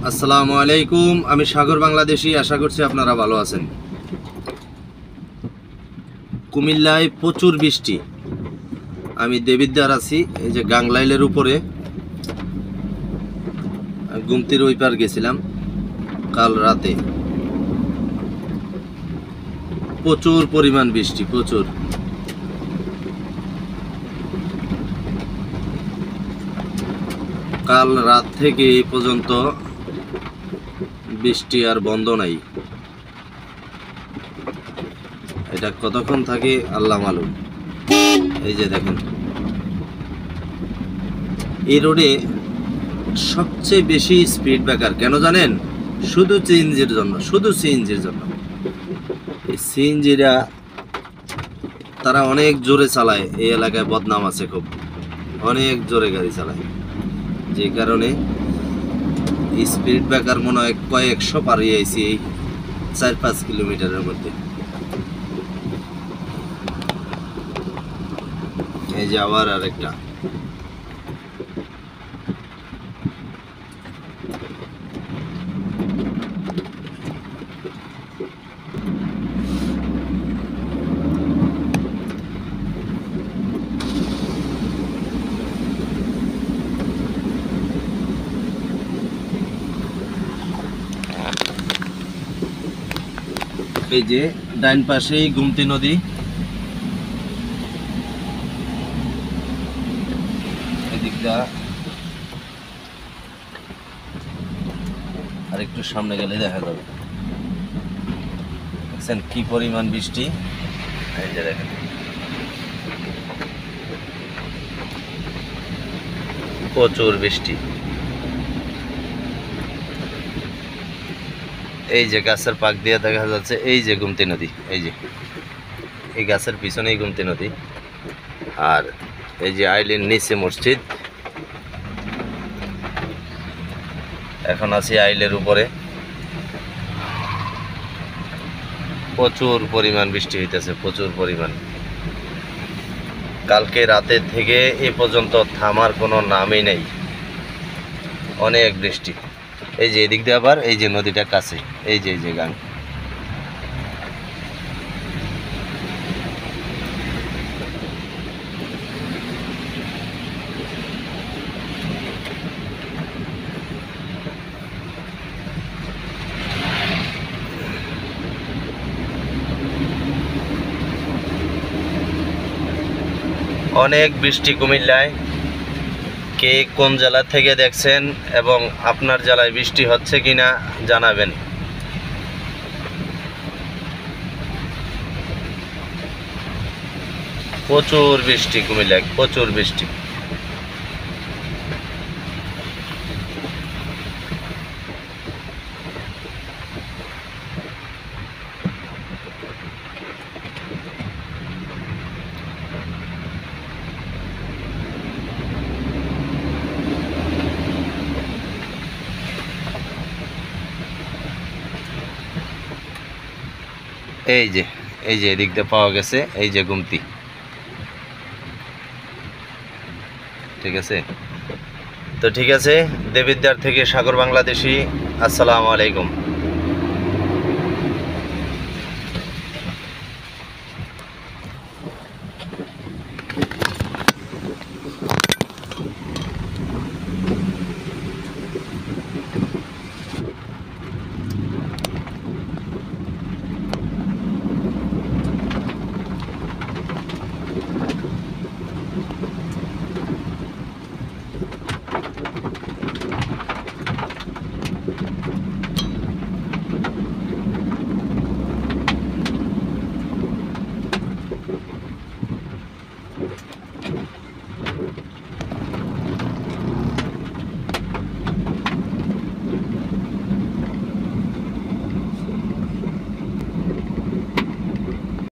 আসসালামু আলাইকুম। আমি সাগর বাংলাদেশি। আশা করছি আপনারা ভালো আছেন। কুমিল্লায় প্রচুর বৃষ্টি। আমি দেবিদ্বার আছি, এই যে গাংলাইলের উপরে। গুমতির ওই পার গেছিলাম কাল রাতে। প্রচুর পরিমাণ বৃষ্টি, প্রচুর। কাল রাত থেকে এই পর্যন্ত বৃষ্টি আর বন্ধ নাই। এটা কতক্ষণ থাকে আল্লাহ মালুম। এই যে দেখেন, এই রোডে সবচেয়ে বেশি স্পিড ব্রেকার কেন জানেন? শুধু সিএনজির জন্য, শুধু সিএনজির জন্য। এই সিএনজিরা তারা অনেক জোরে চালায়। এই এলাকায় বদনাম আছে খুব, অনেক জোরে গাড়ি চালায়, যে কারণে স্পিড ব্রেকার মনে হয় কয়েকশো পারিয়ে আইছি এই 4-5 কিলোমিটারের মধ্যে। এই যে আবার আরেকটা। এই যে ডাইন পাশেই গুমতি নদী। এদিকটা আর একটু সামনে গেলে দেখা যাবে। দেখছেন কি পরিমাণ বৃষ্টি। এই যে দেখেন, প্রচুর বৃষ্টি। এই যে গাছের পাক দিয়ে দেখা যাচ্ছে এই যে গুমতি নদী। এই যে এই গাছের পিছনেই গুমতি নদী। আর এই যে আইলের নিচে মসজিদ। এখন আছি আইলের উপরে। প্রচুর পরিমাণ বৃষ্টি হইতেছে, প্রচুর পরিমাণ। কালকে রাতে থেকে এ পর্যন্ত থামার কোনো নামই নেই, অনেক বৃষ্টি। এই যে এদিক দিয়ে আবার এই যে নদীটা কাছে, এই যে গান। অনেক বৃষ্টি কুমিল্লায়। কে কোন জেলা থেকে দেখছেন এবং আপনার জেলায় বৃষ্টি হচ্ছে কিনা জানাবেন। প্রচুর বৃষ্টি কুমিল্লায়, প্রচুর বৃষ্টি। এই যে এদিক দিয়ে পাওয়া গেছে এই যে গুমতি। ঠিক আছে, তো ঠিক আছে। দেবিদ্বার থেকে সাগর বাংলাদেশি। আসসালামু আলাইকুম।